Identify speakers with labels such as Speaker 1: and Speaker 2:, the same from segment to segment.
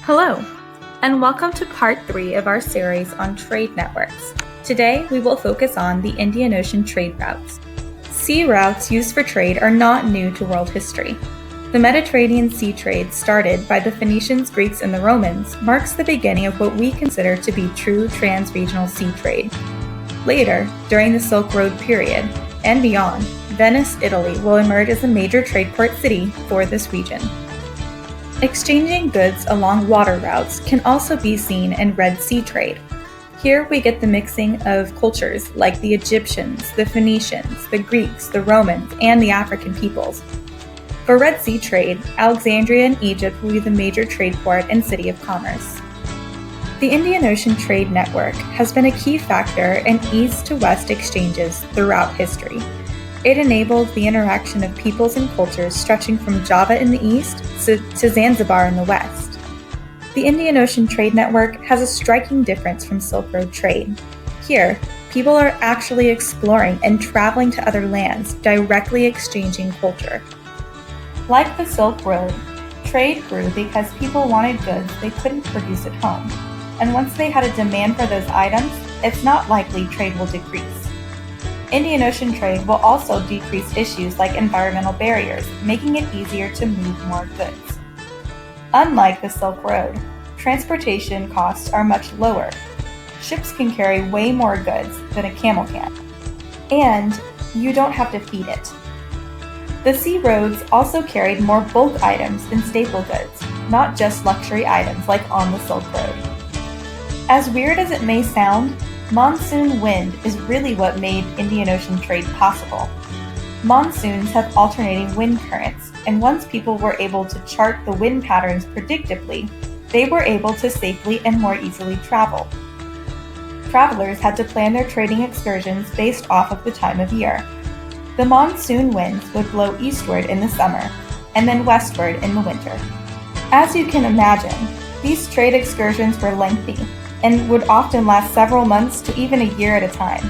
Speaker 1: Hello, and welcome to part 3 of our series on trade networks. Today, we will focus on the Indian Ocean trade routes. Sea routes used for trade are not new to world history. The Mediterranean sea trade, started by the Phoenicians, Greeks, and the Romans, marks the beginning of what we consider to be true trans-regional sea trade. Later, during the Silk Road period, and beyond, Venice, Italy will emerge as a major trade port city for this region. Exchanging goods along water routes can also be seen in Red Sea trade. Here we get the mixing of cultures like the Egyptians, the Phoenicians, the Greeks, the Romans, and the African peoples. For Red Sea trade, Alexandria in Egypt will be the major trade port and city of commerce. The Indian Ocean trade network has been a key factor in east-to-west exchanges throughout history. It enabled the interaction of peoples and cultures stretching from Java in the east to Zanzibar in the west. The Indian Ocean trade network has a striking difference from Silk Road trade. Here, people are actually exploring and traveling to other lands, directly exchanging culture. Like the Silk Road, trade grew because people wanted goods they couldn't produce at home, and once they had a demand for those items, it's not likely trade will decrease. Indian Ocean trade will also decrease issues like environmental barriers, making it easier to move more goods. Unlike the Silk Road, transportation costs are much lower. Ships can carry way more goods than a camel can, and you don't have to feed it. The sea roads also carried more bulk items than staple goods, not just luxury items like on the Silk Road. As weird as it may sound, monsoon wind is really what made Indian Ocean trade possible. Monsoons have alternating wind currents, and once people were able to chart the wind patterns predictably, they were able to safely and more easily travel. Travelers had to plan their trading excursions based off of the time of year. The monsoon winds would blow eastward in the summer, and then westward in the winter. As you can imagine, these trade excursions were lengthy, and would often last several months to even a year at a time.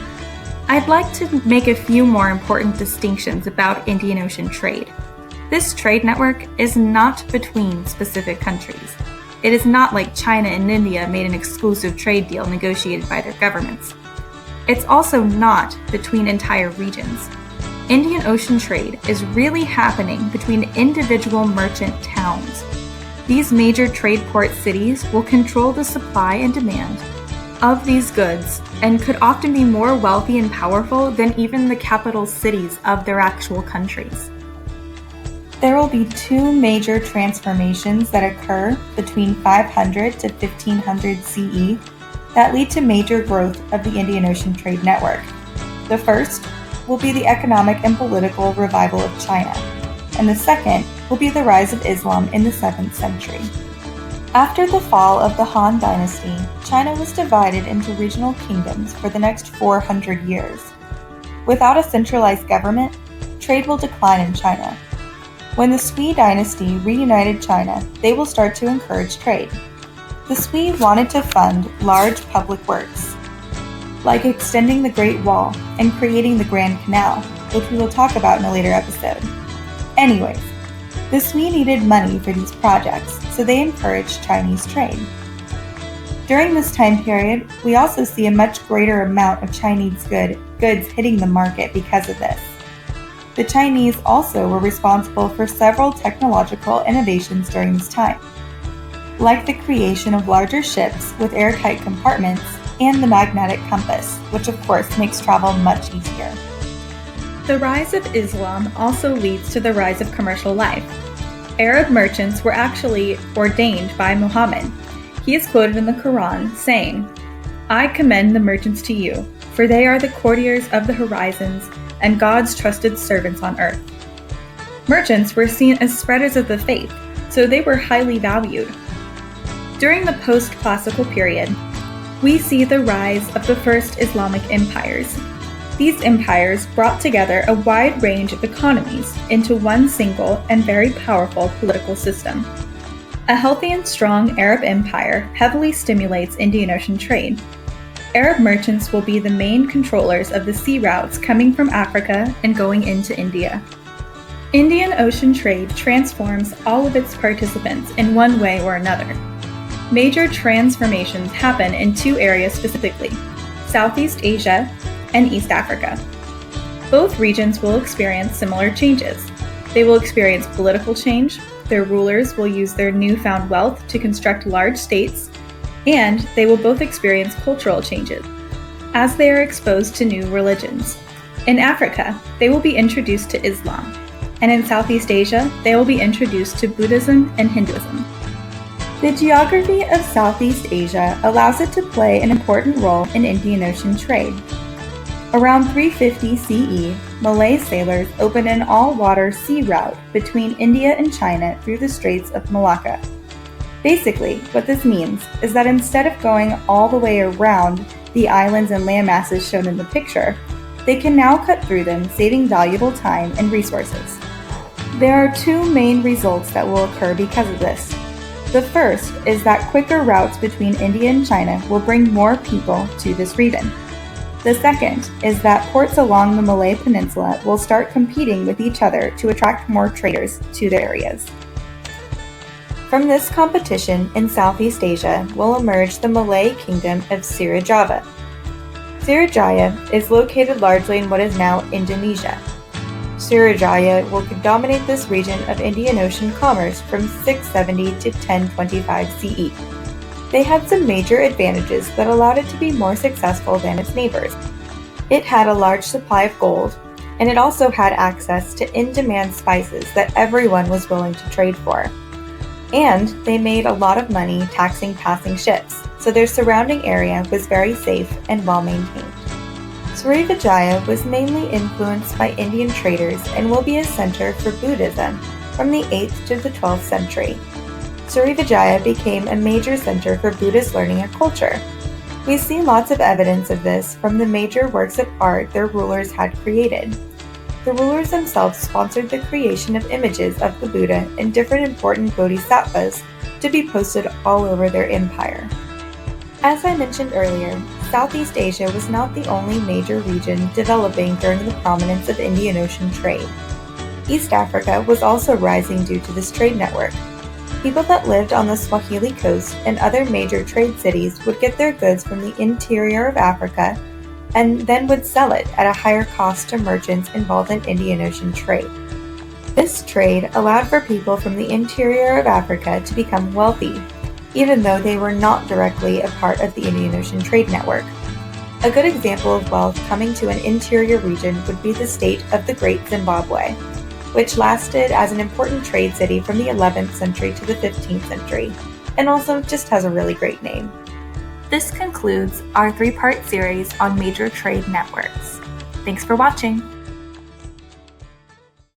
Speaker 1: I'd like to make a few more important distinctions about Indian Ocean trade. This trade network is not between specific countries. It is not like China and India made an exclusive trade deal negotiated by their governments. It's also not between entire regions. Indian Ocean trade is really happening between individual merchant towns. These major trade port cities will control the supply and demand of these goods and could often be more wealthy and powerful than even the capital cities of their actual countries. There will be two major transformations that occur between 500 to 1500 CE that lead to major growth of the Indian Ocean trade network. The first will be the economic and political revival of China, and the second will be the rise of Islam in the 7th century. After the fall of the Han Dynasty, China was divided into regional kingdoms for the next 400 years. Without a centralized government, trade will decline in China. When the Sui Dynasty reunited China, they will start to encourage trade. The Sui wanted to fund large public works, like extending the Great Wall and creating the Grand Canal, which we will talk about in a later episode. Anyways, the Sui needed money for these projects, so they encouraged Chinese trade. During this time period, we also see a much greater amount of Chinese goods hitting the market because of this. The Chinese also were responsible for several technological innovations during this time, like the creation of larger ships with airtight compartments and the magnetic compass, which of course makes travel much easier. The rise of Islam also leads to the rise of commercial life. Arab merchants were actually ordained by Muhammad. He is quoted in the Quran saying, "I commend the merchants to you, for they are the courtiers of the horizons and God's trusted servants on earth." Merchants were seen as spreaders of the faith, so they were highly valued. During the post-classical period, we see the rise of the first Islamic empires. These empires brought together a wide range of economies into one single and very powerful political system. A healthy and strong Arab empire heavily stimulates Indian Ocean trade. Arab merchants will be the main controllers of the sea routes coming from Africa and going into India. Indian Ocean trade transforms all of its participants in one way or another. Major transformations happen in two areas specifically: Southeast Asia and East Africa. Both regions will experience similar changes. They will experience political change, their rulers will use their newfound wealth to construct large states, and they will both experience cultural changes as they are exposed to new religions. In Africa, they will be introduced to Islam, and in Southeast Asia, they will be introduced to Buddhism and Hinduism. The geography of Southeast Asia allows it to play an important role in Indian Ocean trade. Around 350 CE, Malay sailors opened an all-water sea route between India and China through the Straits of Malacca. Basically, what this means is that instead of going all the way around the islands and landmasses shown in the picture, they can now cut through them, saving valuable time and resources. There are two main results that will occur because of this. The first is that quicker routes between India and China will bring more people to this region. The second is that ports along the Malay Peninsula will start competing with each other to attract more traders to their areas. From this competition in Southeast Asia will emerge the Malay Kingdom of Srivijaya. Srivijaya is located largely in what is now Indonesia. Srivijaya will dominate this region of Indian Ocean commerce from 670 to 1025 CE. They had some major advantages that allowed it to be more successful than its neighbors. It had a large supply of gold, and it also had access to in-demand spices that everyone was willing to trade for. And they made a lot of money taxing passing ships, so their surrounding area was very safe and well maintained. Srivijaya was mainly influenced by Indian traders and will be a center for Buddhism from the 8th to the 12th century. Srivijaya became a major center for Buddhist learning and culture. We see lots of evidence of this from the major works of art their rulers had created. The rulers themselves sponsored the creation of images of the Buddha and different important bodhisattvas to be posted all over their empire. As I mentioned earlier, Southeast Asia was not the only major region developing during the prominence of Indian Ocean trade. East Africa was also rising due to this trade network. People that lived on the Swahili coast and other major trade cities would get their goods from the interior of Africa and then would sell it at a higher cost to merchants involved in Indian Ocean trade. This trade allowed for people from the interior of Africa to become wealthy, even though they were not directly a part of the Indian Ocean trade network. A good example of wealth coming to an interior region would be the state of the Great Zimbabwe, which lasted as an important trade city from the 11th century to the 15th century, and also just has a really great name. This concludes our 3-part series on major trade networks. Thanks for watching!